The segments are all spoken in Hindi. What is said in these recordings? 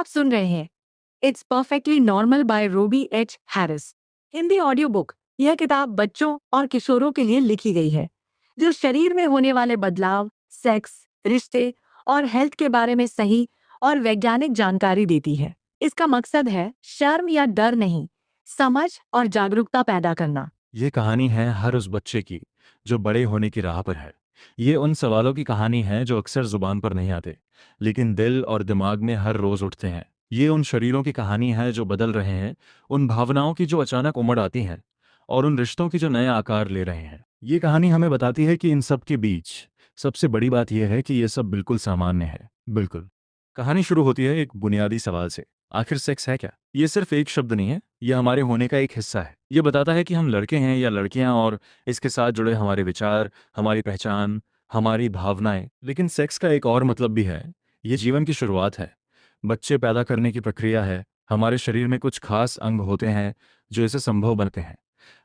आप सुन रहे हैं it's perfectly normal by Ruby H Harris Hindi audio book. यह किताब बच्चों और किशोरों के लिए लिखी गई है, जो शरीर में होने वाले बदलाव, सेक्स, रिश्ते और हेल्थ के बारे में सही और वैज्ञानिक जानकारी देती है। इसका मकसद है शर्म या डर नहीं, समझ और जागरूकता पैदा करना। ये कहानी है हर उस बच्चे की जो बड़े होने की राह पर है। ये उन सवालों की कहानी है जो अक्सर जुबान पर नहीं आते, लेकिन दिल और दिमाग में हर रोज उठते हैं। ये उन शरीरों की कहानी है जो बदल रहे हैं, उन भावनाओं की जो अचानक उमड़ आती हैं, और उन रिश्तों की जो नए आकार ले रहे हैं। ये कहानी हमें बताती है कि इन सब के बीच सबसे बड़ी बात यह है कि ये सब बिल्कुल सामान्य है। बिल्कुल। कहानी शुरू होती है एक बुनियादी सवाल से, आखिर सेक्स है क्या? ये सिर्फ एक शब्द नहीं है, यह हमारे होने का एक हिस्सा है। ये बताता है कि हम लड़के हैं या लड़कियां, और इसके साथ जुड़े हमारे विचार, हमारी पहचान, हमारी भावनाएं। लेकिन सेक्स का एक और मतलब भी है। ये जीवन की शुरुआत है, बच्चे पैदा करने की प्रक्रिया है। हमारे शरीर में कुछ खास अंग होते हैं जो इसे संभव बनते हैं।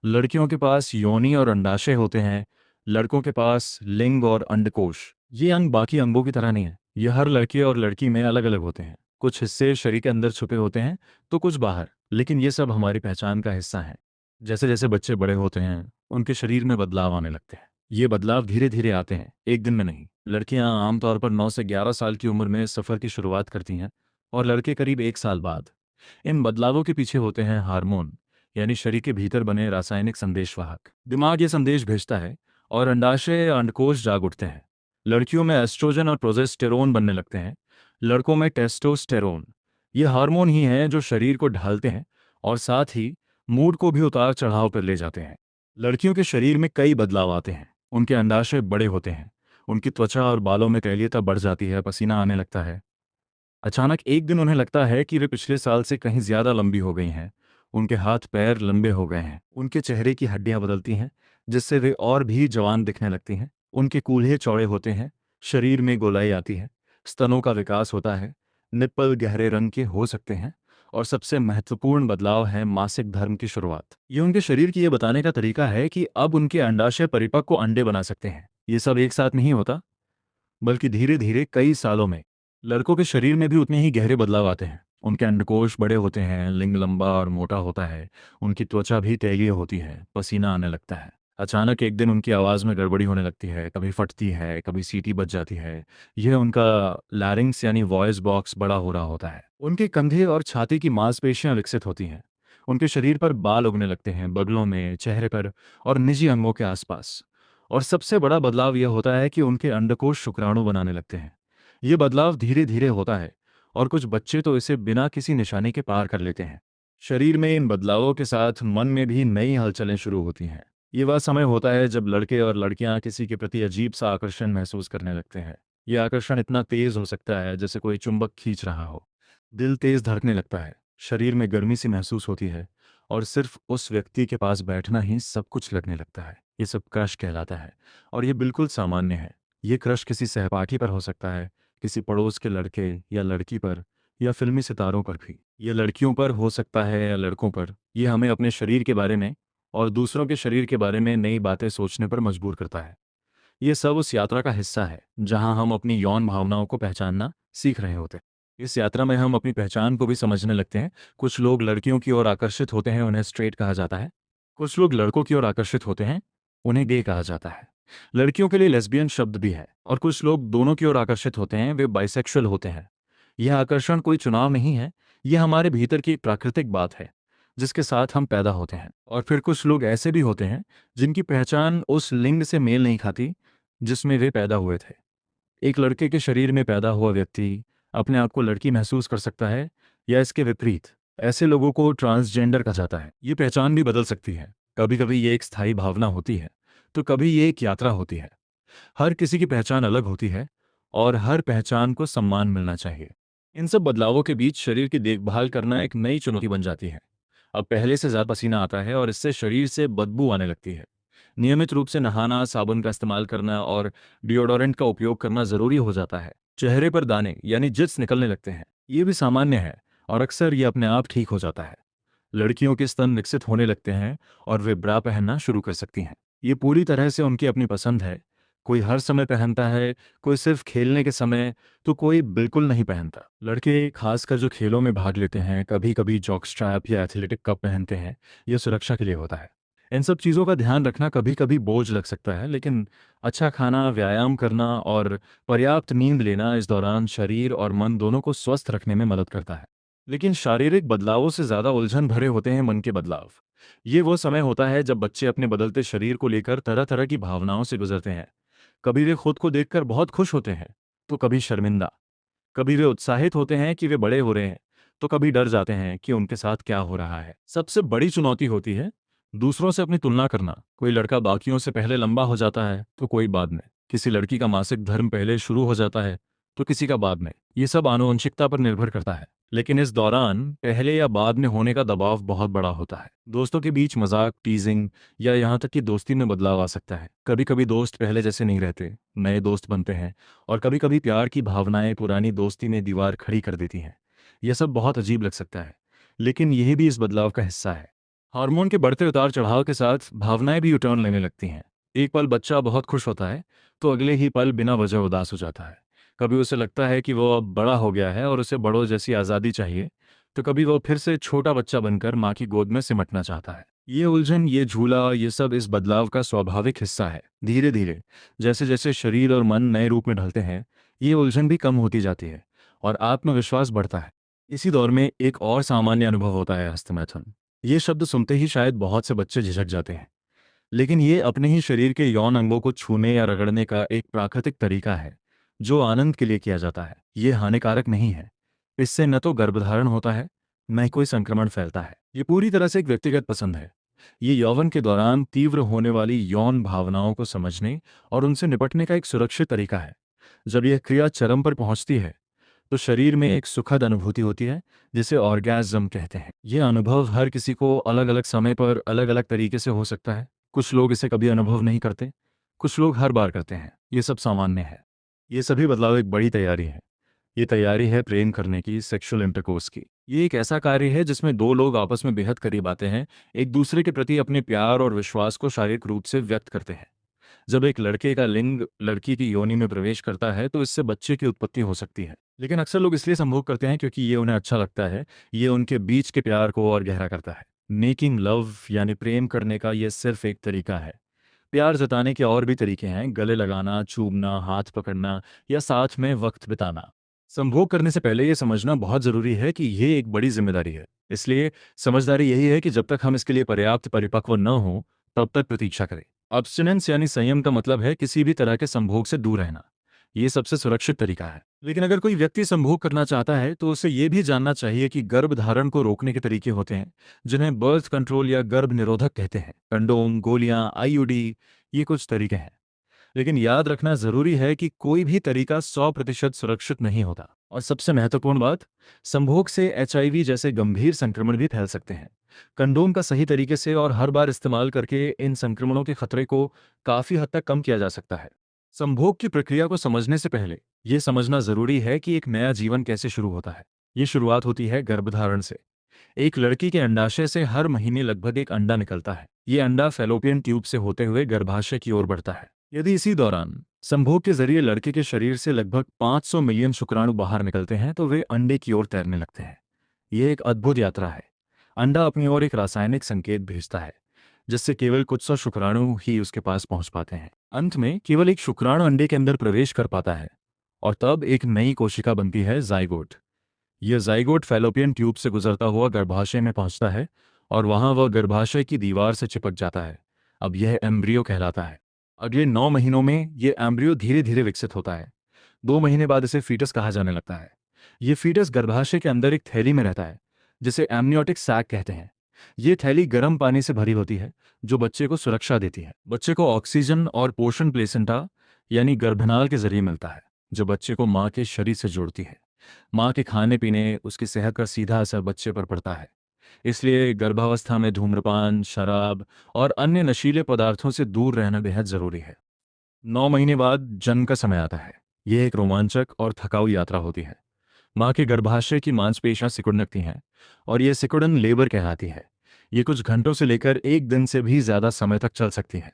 लड़कियों के पास योनि और अंडाशय होते हैं, लड़कों के पास लिंग और अंडकोश। ये अंग बाकी अंगों की तरह नहीं है, ये हर लड़के और लड़की में अलग अलग होते हैं। कुछ हिस्से शरीर के अंदर छुपे होते हैं तो कुछ बाहर, लेकिन ये सब हमारी पहचान का हिस्सा है। जैसे जैसे बच्चे बड़े होते हैं, उनके शरीर में बदलाव आने लगते हैं। ये बदलाव धीरे धीरे आते हैं, एक दिन में नहीं। लड़कियां आमतौर पर 9 से 11 साल की उम्र में इस सफ़र की शुरुआत करती हैं, और लड़के करीब 1 साल बाद। इन बदलावों के पीछे होते हैं हार्मोन, यानी शरीर के भीतर बने रासायनिक संदेशवाहक। दिमाग ये संदेश भेजता है और अंडाशय या अंडकोश जाग उठते हैं। लड़कियों में एस्ट्रोजन और प्रोजेस्टेरोन बनने लगते हैं, लड़कों में टेस्टोस्टेरोन। ये हार्मोन ही हैं जो शरीर को ढालते हैं और साथ ही मूड को भी उतार चढ़ाव पर ले जाते हैं। लड़कियों के शरीर में कई बदलाव आते हैं। उनके अंडाशय बड़े होते हैं, उनकी त्वचा और बालों में तैलीयता बढ़ जाती है, पसीना आने लगता है। अचानक एक दिन उन्हें लगता है कि वे पिछले साल से कहीं ज्यादा लंबी हो गई हैं। उनके हाथ पैर लंबे हो गए हैं, उनके चेहरे की हड्डियां बदलती हैं, जिससे वे और भी जवान दिखने लगती हैं। उनके कूल्हे चौड़े होते हैं, शरीर में गोलाई आती है, स्तनों का विकास होता है, निप्पल गहरे रंग के हो सकते हैं, और सबसे महत्वपूर्ण बदलाव है मासिक धर्म की शुरुआत। ये उनके शरीर की ये बताने का तरीका है कि अब उनके अंडाशय परिपक्व अंडे बना सकते हैं। ये सब एक साथ नहीं होता, बल्कि धीरे धीरे कई सालों में। लड़कों के शरीर में भी उतने ही गहरे बदलाव आते हैं। उनके अंडकोश बड़े होते हैं, लिंग लंबा और मोटा होता है, उनकी त्वचा भी तैलीय होती है, पसीना आने लगता है। अचानक एक दिन उनकी आवाज़ में गड़बड़ी होने लगती है, कभी फटती है, कभी सीटी बज जाती है। यह उनका लैरिंक्स यानी वॉइस बॉक्स बड़ा हो रहा होता है। उनके कंधे और छाती की मांसपेशियां विकसित होती हैं। उनके शरीर पर बाल उगने लगते हैं, बगलों में, चेहरे पर और निजी अंगों के आसपास। और सबसे बड़ा बदलाव यह होता है कि उनके अंडकोश शुक्राणु बनाने लगते हैं। ये बदलाव धीरे धीरे होता है, और कुछ बच्चे तो इसे बिना किसी निशानी के पार कर लेते हैं। शरीर में इन बदलावों के साथ मन में भी नई हलचलें शुरू होती हैं। ये वह समय होता है जब लड़के और लड़कियां किसी के प्रति अजीब सा आकर्षण महसूस करने लगते हैं। यह आकर्षण इतना तेज हो सकता है जैसे कोई चुंबक खींच रहा हो। दिल तेज धड़कने लगता है, शरीर में गर्मी सी महसूस होती है, और सिर्फ उस व्यक्ति के पास बैठना ही सब कुछ लगने लगता है। ये सब क्रश कहलाता है, और ये बिल्कुल सामान्य है। ये क्रश किसी सहपाठी पर हो सकता है, किसी पड़ोस के लड़के या लड़की पर, या फिल्मी सितारों पर भी। ये लड़कियों पर हो सकता है या लड़कों पर। ये हमें अपने शरीर के बारे में और दूसरों के शरीर के बारे में नई बातें सोचने पर मजबूर करता है। ये सब उस यात्रा का हिस्सा है जहां हम अपनी यौन भावनाओं को पहचानना सीख रहे होते हैं। इस यात्रा में हम अपनी पहचान को भी समझने लगते हैं। कुछ लोग लड़कियों की ओर आकर्षित होते हैं, उन्हें स्ट्रेट कहा जाता है। कुछ लोग लड़कों की ओर आकर्षित होते हैं, उन्हें गे कहा जाता है। लड़कियों के लिए लेस्बियन शब्द भी है। और कुछ लोग दोनों की ओर आकर्षित होते हैं, वे बाइसेक्सुअल होते हैं। यह आकर्षण कोई चुनाव नहीं है, यह हमारे भीतर की प्राकृतिक बात है जिसके साथ हम पैदा होते हैं। और फिर कुछ लोग ऐसे भी होते हैं जिनकी पहचान उस लिंग से मेल नहीं खाती जिसमें वे पैदा हुए थे। एक लड़के के शरीर में पैदा हुआ व्यक्ति अपने आप को लड़की महसूस कर सकता है, या इसके विपरीत। ऐसे लोगों को ट्रांसजेंडर कहा जाता है। ये पहचान भी बदल सकती है। कभी कभी ये एक स्थायी भावना होती है, तो कभी ये एक यात्रा होती है। हर किसी की पहचान अलग होती है, और हर पहचान को सम्मान मिलना चाहिए। इन सब बदलावों के बीच शरीर की देखभाल करना एक नई चुनौती बन जाती है। अब पहले से ज़्यादा पसीना आता है, और इससे शरीर से बदबू आने लगती है। नियमित रूप से नहाना, साबुन का इस्तेमाल करना और डिओडोरेंट का उपयोग करना ज़रूरी हो जाता है। चेहरे पर दाने यानी जिट्स निकलने लगते हैं, ये भी सामान्य है, और अक्सर ये अपने आप ठीक हो जाता है। लड़कियों के स्तन विकसित होने लगते हैं, और वे ब्रा पहनना शुरू कर सकती हैं। ये पूरी तरह से उनकी अपनी पसंद है। कोई हर समय पहनता है, कोई सिर्फ खेलने के समय, तो कोई बिल्कुल नहीं पहनता। लड़के खासकर जो खेलों में भाग लेते हैं, कभी कभी जॉक स्ट्रैप या एथलेटिक कप पहनते हैं। यह सुरक्षा के लिए होता है। इन सब चीज़ों का ध्यान रखना कभी कभी बोझ लग सकता है, लेकिन अच्छा खाना, व्यायाम करना और पर्याप्त नींद लेना इस दौरान शरीर और मन दोनों को स्वस्थ रखने में मदद करता है। लेकिन शारीरिक बदलावों से ज़्यादा उलझन भरे होते हैं मन के बदलाव। ये वो समय होता है जब बच्चे अपने बदलते शरीर को लेकर तरह तरह की भावनाओं से गुजरते हैं। कभी वे खुद को देखकर बहुत खुश होते हैं, तो कभी शर्मिंदा। कभी वे उत्साहित होते हैं कि वे बड़े हो रहे हैं, तो कभी डर जाते हैं कि उनके साथ क्या हो रहा है। सबसे बड़ी चुनौती होती है दूसरों से अपनी तुलना करना। कोई लड़का बाकियों से पहले लंबा हो जाता है, तो कोई बाद में। किसी लड़की का मासिक धर्म पहले शुरू हो जाता है, तो किसी का बाद में। ये सब आनुवंशिकता पर निर्भर करता है। लेकिन इस दौरान पहले या बाद में होने का दबाव बहुत बड़ा होता है। दोस्तों के बीच मजाक, टीजिंग या यहाँ तक कि दोस्ती में बदलाव आ सकता है। कभी कभी दोस्त पहले जैसे नहीं रहते, नए दोस्त बनते हैं। और कभी कभी प्यार की भावनाएं पुरानी दोस्ती में दीवार खड़ी कर देती हैं। यह सब बहुत अजीब लग सकता है, लेकिन यह भी इस बदलाव का हिस्सा है। हार्मोन के बढ़ते उतार चढ़ाव के साथ भावनाएं भी यूटर्न लेने लगती हैं। एक पल बच्चा बहुत खुश होता है, तो अगले ही पल बिना वजह उदास हो जाता है। कभी उसे लगता है कि वो अब बड़ा हो गया है और उसे बड़ों जैसी आज़ादी चाहिए, तो कभी वो फिर से छोटा बच्चा बनकर माँ की गोद में सिमटना चाहता है। ये उलझन, ये झूला, ये सब इस बदलाव का स्वाभाविक हिस्सा है। धीरे धीरे जैसे जैसे शरीर और मन नए रूप में ढलते हैं, ये उलझन भी कम होती जाती है और आत्मविश्वास बढ़ता है। इसी दौर में एक और सामान्य अनुभव होता है हस्तमैथुन। ये शब्द सुनते ही शायद बहुत से बच्चे झिझक जाते हैं, लेकिन ये अपने ही शरीर के यौन अंगों को छूने या रगड़ने का एक प्राकृतिक तरीका है, जो आनंद के लिए किया जाता है। ये हानिकारक नहीं है। इससे न तो गर्भधारण होता है, न ही कोई संक्रमण फैलता है। ये पूरी तरह से एक व्यक्तिगत पसंद है। ये यौवन के दौरान तीव्र होने वाली यौन भावनाओं को समझने और उनसे निपटने का एक सुरक्षित तरीका है। जब यह क्रिया चरम पर पहुंचती है, तो शरीर में एक सुखद अनुभूति होती है, जिसे ऑर्गेज़्म कहते हैं। यह अनुभव हर किसी को अलग अलग समय पर अलग अलग तरीके से हो सकता है। कुछ लोग इसे कभी अनुभव नहीं करते, कुछ लोग हर बार करते हैं। ये सब सामान्य है। ये सभी बदलाव एक बड़ी तैयारी है। ये तैयारी है प्रेम करने की, सेक्सुअल इंटरकोर्स की। ये एक ऐसा कार्य है जिसमें दो लोग आपस में बेहद करीब आते हैं, एक दूसरे के प्रति अपने प्यार और विश्वास को शारीरिक रूप से व्यक्त करते हैं। जब एक लड़के का लिंग लड़की की योनि में प्रवेश करता है, तो इससे बच्चे की उत्पत्ति हो सकती है। लेकिन अक्सर लोग इसलिए संभोग करते हैं क्योंकि ये उन्हें अच्छा लगता है। ये उनके बीच के प्यार को और गहरा करता है। मेकिंग लव यानी प्रेम करने का यह सिर्फ एक तरीका है। प्यार जताने के और भी तरीके हैं: गले लगाना, चूमना, हाथ पकड़ना या साथ में वक्त बिताना। संभोग करने से पहले यह समझना बहुत जरूरी है कि यह एक बड़ी जिम्मेदारी है। इसलिए समझदारी यही है कि जब तक हम इसके लिए पर्याप्त परिपक्व न हो, तब तक प्रतीक्षा करें। अब्स्टिनेंस यानी संयम का मतलब है किसी भी तरह के संभोग से दूर रहना। ये सबसे सुरक्षित तरीका है। लेकिन अगर कोई व्यक्ति संभोग करना चाहता है, तो उसे यह भी जानना चाहिए कि गर्भधारण को रोकने के तरीके होते हैं, जिन्हें बर्थ कंट्रोल या गर्भ निरोधक कहते हैं। कंडोम, गोलियां, आईयूडी, ये कुछ तरीके हैं। लेकिन याद रखना जरूरी है कि कोई भी तरीका 100% सुरक्षित नहीं होता। और सबसे महत्वपूर्ण बात, संभोग से एचआईवी जैसे गंभीर संक्रमण भी फैल सकते हैं। कंडोम का सही तरीके से और हर बार इस्तेमाल करके इन संक्रमणों के खतरे को काफी हद तक कम किया जा सकता है। संभोग की प्रक्रिया को समझने से पहले यह समझना जरूरी है कि एक नया जीवन कैसे शुरू होता है। ये शुरुआत होती है गर्भधारण से। एक लड़की के अंडाशय से हर महीने लगभग एक अंडा निकलता है। ये अंडा फैलोपियन ट्यूब से होते हुए गर्भाशय की ओर बढ़ता है। यदि इसी दौरान संभोग के जरिए लड़के के शरीर से लगभग 500 मिलियन शुक्राणु बाहर निकलते हैं, तो वे अंडे की ओर तैरने लगते हैं। यह एक अद्भुत यात्रा है। अंडा अपनी ओर एक रासायनिक संकेत भेजता है, जिससे केवल कुछ सौ शुक्राणु ही उसके पास पहुंच पाते हैं। अंत में केवल एक शुक्राणु अंडे के अंदर प्रवेश कर पाता है, और तब एक नई कोशिका बनती है, जाइगोट। यह जाइगोट फैलोपियन ट्यूब से गुजरता हुआ गर्भाशय में पहुंचता है, और वहां वह गर्भाशय की दीवार से चिपक जाता है। अब यह एम्ब्रियो कहलाता है। अगले 9 महीनों में यह एम्ब्रियो धीरे धीरे विकसित होता है। 2 महीने बाद इसे फीटस कहा जाने लगता है। यह फीटस गर्भाशय के अंदर एक थैली में रहता है, जिसे एमनियोटिक सैक कहते हैं। ये थैली गर्म पानी से भरी होती है, जो बच्चे को सुरक्षा देती है। बच्चे को ऑक्सीजन और पोषण प्लेसेंटा यानी गर्भनाल के जरिए मिलता है, जो बच्चे को माँ के शरीर से जोड़ती है। माँ के खाने पीने, उसकी सेहत का सीधा असर बच्चे पर पड़ता है। इसलिए गर्भावस्था में धूम्रपान, शराब और अन्य नशीले पदार्थों से दूर रहना बेहद जरूरी है। 9 महीने बाद जन्म का समय आता है। यह एक रोमांचक और थकाऊ यात्रा होती है। माँ के गर्भाशय की मांसपेशियां सिकुड़ने लगती हैं, और यह सिकुड़न लेबर कहलाती है। ये कुछ घंटों से लेकर 1 दिन से भी ज्यादा समय तक चल सकती है।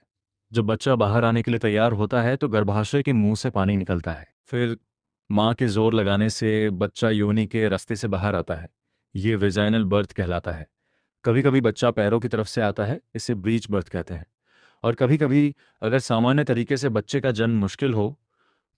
जब बच्चा बाहर आने के लिए तैयार होता है तो गर्भाशय के मुंह से पानी निकलता है। फिर माँ के जोर लगाने से बच्चा योनि के रास्ते से बाहर आता है। ये वेजाइनल बर्थ कहलाता है। कभी कभी बच्चा पैरों की तरफ से आता है, इसे ब्रीच बर्थ कहते हैं। और कभी कभी अगर सामान्य तरीके से बच्चे का जन्म मुश्किल हो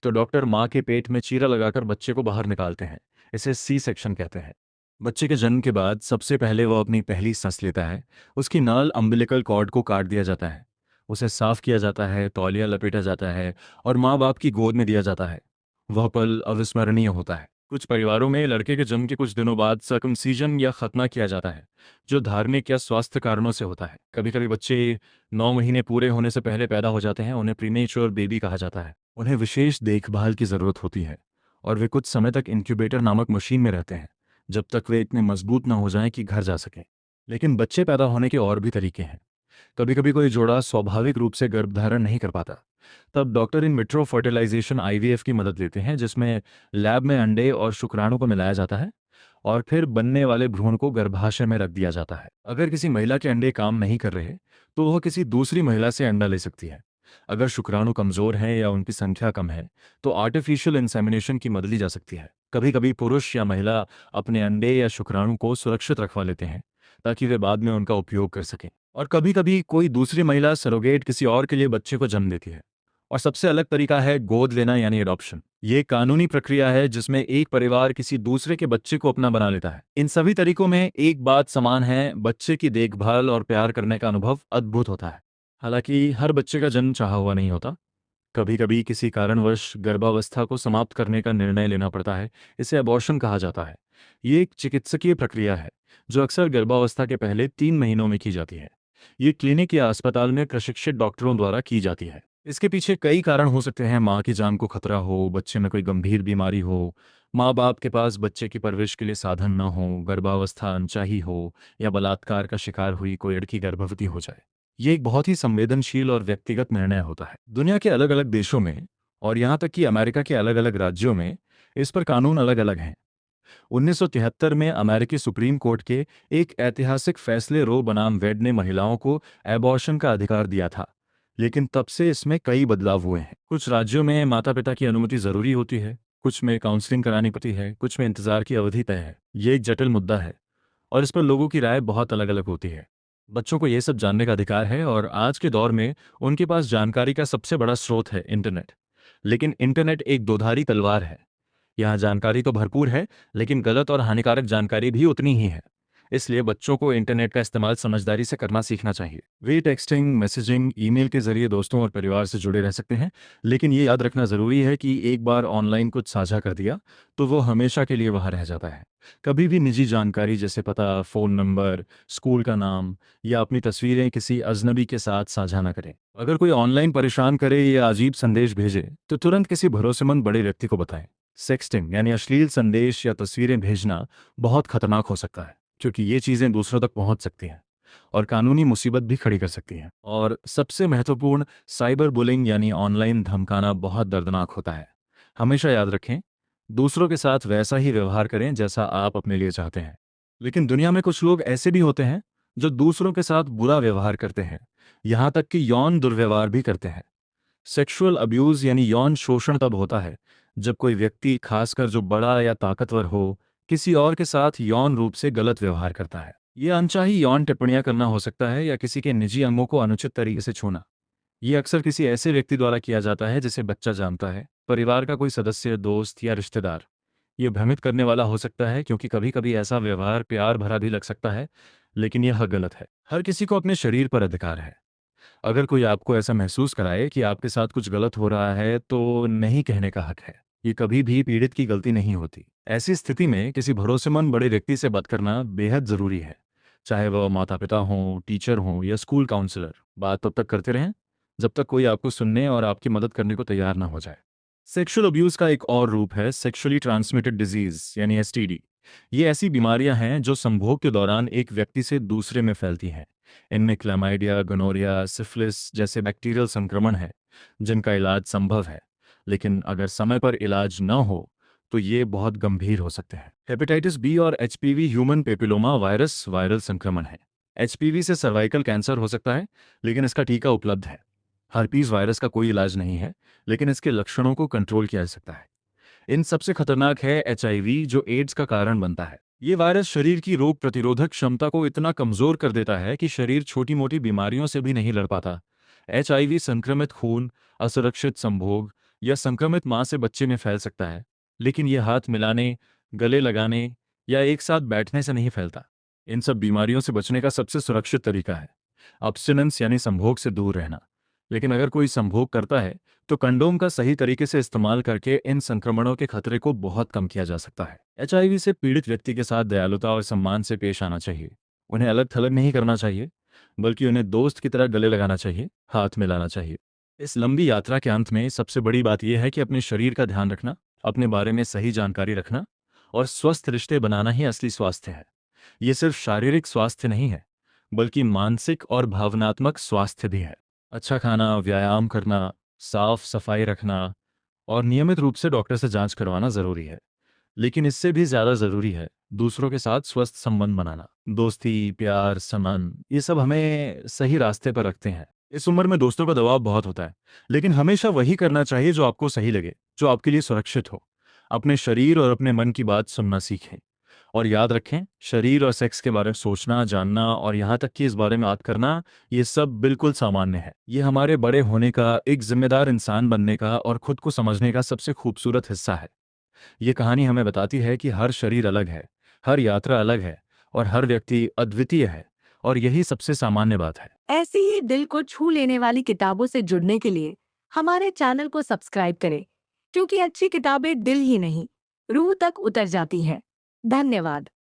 तो डॉक्टर माँ के पेट में चीरा लगाकर बच्चे को बाहर निकालते हैं। इसे सी सेक्शन कहते हैं। बच्चे के जन्म के बाद सबसे पहले वो अपनी पहली सांस लेता है। उसकी नाल अम्बिलिकल कॉर्ड को काट दिया जाता है। उसे साफ किया जाता है, तौलिया लपेटा जाता है और माँ बाप की गोद में दिया जाता है। वह पल अविस्मरणीय होता है। कुछ परिवारों में लड़के के जन्म के कुछ दिनों बाद सर्कमसीजन या खतना किया जाता है, जो धार्मिक या स्वास्थ्य कारणों से होता है। कभी कभी बच्चे 9 महीने पूरे होने से पहले पैदा हो जाते हैं। उन्हें प्रीमेच्योर बेबी कहा जाता है। उन्हें विशेष देखभाल की ज़रूरत होती है और वे कुछ समय तक इंक्यूबेटर नामक मशीन में रहते हैं, जब तक वे इतने मजबूत न हो जाएं कि घर जा सकें। लेकिन बच्चे पैदा होने के और भी तरीके हैं। कभी कभी कोई जोड़ा स्वाभाविक रूप से गर्भधारण नहीं कर पाता। तब doctor in vitro fertilisation IVF की मदद लेते हैं, जिसमें लैब में अंडे और शुक्राणु को मिलाया जाता है और फिर बनने वाले भ्रूण को गर्भाशय में रख दिया जाता है। अगर किसी महिला के अंडे काम नहीं कर रहे तो वह किसी दूसरी महिला से अंडा ले सकती है। अगर शुक्राणु कमजोर हैं या उनकी संख्या कम है तो आर्टिफिशियल इंसेमिनेशन की मदद ली जा सकती है। कभी कभी पुरुष या महिला अपने अंडे या शुक्राणु को सुरक्षित रखवा लेते हैं ताकि वे बाद में उनका उपयोग कर सकें। और कभी कभी कोई दूसरी महिला सरोगेट किसी और के लिए बच्चे को जन्म देती है। और सबसे अलग तरीका है गोद लेना यानी एडॉप्शन। ये एक कानूनी प्रक्रिया है जिसमें एक परिवार किसी दूसरे के बच्चे को अपना बना लेता है। इन सभी तरीकों में एक बात समान है, बच्चे की देखभाल और प्यार करने का अनुभव अद्भुत होता है। हालांकि हर बच्चे का जन्म चाहा हुआ नहीं होता। कभी कभी किसी कारणवश गर्भावस्था को समाप्त करने का निर्णय लेना पड़ता है। इसे अबॉर्शन कहा जाता है। ये एक चिकित्सकीय प्रक्रिया है जो अक्सर गर्भावस्था के पहले 3 महीनों में की जाती है। ये क्लिनिक या अस्पताल में प्रशिक्षित डॉक्टरों द्वारा की जाती है। इसके पीछे कई कारण हो सकते हैं। माँ की जान को खतरा हो, बच्चे में कोई गंभीर बीमारी हो, माँ बाप के पास बच्चे की परवरिश के लिए साधन न हो, गर्भावस्था अनचाही हो या बलात्कार का शिकार हुई कोई लड़की गर्भवती हो जाए। ये एक बहुत ही संवेदनशील और व्यक्तिगत निर्णय होता है। दुनिया के अलग अलग देशों में और यहाँ तक कि अमेरिका के अलग अलग राज्यों में इस पर कानून अलग अलग हैं। 1973 में अमेरिकी सुप्रीम कोर्ट के एक ऐतिहासिक फैसले रो बनाम वेड ने महिलाओं को एबॉर्शन का अधिकार दिया था। लेकिन तब से इसमें कई बदलाव हुए हैं। कुछ राज्यों में माता पिता की अनुमति जरूरी होती है, कुछ में काउंसलिंग करानी पड़ती है, कुछ में इंतजार की अवधि तय है। ये एक जटिल मुद्दा है और इस पर लोगों की राय बहुत अलग अलग होती है। बच्चों को ये सब जानने का अधिकार है और आज के दौर में उनके पास जानकारी का सबसे बड़ा स्रोत है इंटरनेट। लेकिन इंटरनेट एक दोधारी तलवार है। यहाँ जानकारी तो भरपूर है, लेकिन गलत और हानिकारक जानकारी भी उतनी ही है। इसलिए बच्चों को इंटरनेट का इस्तेमाल समझदारी से करना सीखना चाहिए। वे टेक्सटिंग, मैसेजिंग, ईमेल के जरिए दोस्तों और परिवार से जुड़े रह सकते हैं, लेकिन ये याद रखना ज़रूरी है कि एक बार ऑनलाइन कुछ साझा कर दिया तो वो हमेशा के लिए वहाँ रह जाता है। कभी भी निजी जानकारी जैसे पता, फ़ोन नंबर, स्कूल का नाम या अपनी तस्वीरें किसी अजनबी के साथ साझा न करें। अगर कोई ऑनलाइन परेशान करे या अजीब संदेश भेजे तो तुरंत किसी भरोसेमंद बड़े व्यक्ति को बताएं। सेक्सटिंग यानी अश्लील संदेश या तस्वीरें भेजना बहुत खतरनाक हो सकता है, क्योंकि ये चीज़ें दूसरों तक पहुंच सकती हैं और कानूनी मुसीबत भी खड़ी कर सकती हैं। और सबसे महत्वपूर्ण, साइबर बुलिंग यानी ऑनलाइन धमकाना बहुत दर्दनाक होता है। हमेशा याद रखें, दूसरों के साथ वैसा ही व्यवहार करें जैसा आप अपने लिए चाहते हैं। लेकिन दुनिया में कुछ लोग ऐसे भी होते हैं जो दूसरों के साथ बुरा व्यवहार करते हैं, यहाँ तक कि यौन दुर्व्यवहार भी करते हैं। सेक्सुअल अब्यूज यानी यौन शोषण तब होता है जब कोई व्यक्ति, खासकर जो बड़ा या ताकतवर हो, किसी और के साथ यौन रूप से गलत व्यवहार करता है। ये अनचाही यौन टिप्पणियां करना हो सकता है या किसी के निजी अंगों को अनुचित तरीके से छूना। ये अक्सर किसी ऐसे व्यक्ति द्वारा किया जाता है जिसे बच्चा जानता है, परिवार का कोई सदस्य, दोस्त या रिश्तेदार। ये भ्रमित करने वाला हो सकता है क्योंकि कभी कभी ऐसा व्यवहार प्यार भरा भी लग सकता है, लेकिन यह गलत है। हर किसी को अपने शरीर पर अधिकार है। अगर कोई आपको ऐसा महसूस कराए कि आपके साथ कुछ गलत हो रहा है तो नहीं कहने का हक है। ये कभी भी पीड़ित की गलती नहीं होती। ऐसी स्थिति में किसी भरोसेमंद बड़े व्यक्ति से बात करना बेहद जरूरी है, चाहे वह माता पिता हों, टीचर हों या स्कूल काउंसलर। बात तब तक करते रहें जब तक कोई आपको सुनने और आपकी मदद करने को तैयार ना हो जाए। सेक्सुअल अब्यूज का एक और रूप है सेक्सुअली ट्रांसमिटेड डिजीज यानी एसटीडी। ये ऐसी बीमारियां हैं जो संभोग के दौरान एक व्यक्ति से दूसरे में फैलती हैं। इनमें क्लैमाइडिया, गोनोरिया, सिफिलिस जैसे बैक्टीरियल संक्रमण है जिनका इलाज संभव है, लेकिन अगर समय पर इलाज न हो तो ये बहुत गंभीर हो सकते हैं। हेपेटाइटिस बी और HPV human papilloma virus viral संक्रमण है। एचपीवी से सर्वाइकल कैंसर हो सकता है, लेकिन इसका टीका उपलब्ध है। हर्पीज वायरस का कोई इलाज नहीं है, लेकिन इसके लक्षणों को कंट्रोल किया जा सकता है। इन सबसे खतरनाक है एचआईवी, जो एड्स का कारण बनता है। ये वायरस शरीर की रोग प्रतिरोधक क्षमता को इतना कमजोर कर देता है कि शरीर छोटी मोटी बीमारियों से भी नहीं लड़ पाता। एचआईवी संक्रमित खून, असुरक्षित संभोग या संक्रमित मां से बच्चे में फैल सकता है, लेकिन यह हाथ मिलाने, गले लगाने या एक साथ बैठने से नहीं फैलता। इन सब बीमारियों से बचने का सबसे सुरक्षित तरीका है अब्स्टिनेंस, यानी संभोग से दूर रहना। लेकिन अगर कोई संभोग करता है तो कंडोम का सही तरीके से इस्तेमाल करके इन संक्रमणों के खतरे को बहुत कम किया जा सकता है। एचआईवी से पीड़ित व्यक्ति के साथ दयालुता और सम्मान से पेश आना चाहिए। उन्हें अलग थलग नहीं करना चाहिए, बल्कि उन्हें दोस्त की तरह गले लगाना चाहिए, हाथ मिलाना चाहिए। इस लंबी यात्रा के अंत में सबसे बड़ी बात यह है कि अपने शरीर का ध्यान रखना, अपने बारे में सही जानकारी रखना और स्वस्थ रिश्ते बनाना ही असली स्वास्थ्य है। ये सिर्फ शारीरिक स्वास्थ्य नहीं है, बल्कि मानसिक और भावनात्मक स्वास्थ्य भी है। अच्छा खाना, व्यायाम करना, साफ सफाई रखना और नियमित रूप से डॉक्टर से जांच करवाना जरूरी है। लेकिन इससे भी ज्यादा जरूरी है दूसरों के साथ स्वस्थ संबंध बनाना। दोस्ती, प्यार, सम्मान, ये सब हमें सही रास्ते पर रखते हैं। इस उम्र में दोस्तों का दबाव बहुत होता है, लेकिन हमेशा वही करना चाहिए जो आपको सही लगे, जो आपके लिए सुरक्षित हो। अपने शरीर और अपने मन की बात सुनना सीखें। और याद रखें, शरीर और सेक्स के बारे में सोचना, जानना और यहाँ तक कि इस बारे में बात करना, ये सब बिल्कुल सामान्य है। ये हमारे बड़े होने का, एक जिम्मेदार इंसान बनने का और खुद को समझने का सबसे खूबसूरत हिस्सा है। ये कहानी हमें बताती है कि हर शरीर अलग है, हर यात्रा अलग है और हर व्यक्ति अद्वितीय है, और यही सबसे सामान्य बात है। ऐसी ही दिल को छू लेने वाली किताबों से जुड़ने के लिए हमारे चैनल को सब्सक्राइब करें, क्योंकि अच्छी किताबें दिल ही नहीं, रूह तक उतर जाती हैं। धन्यवाद।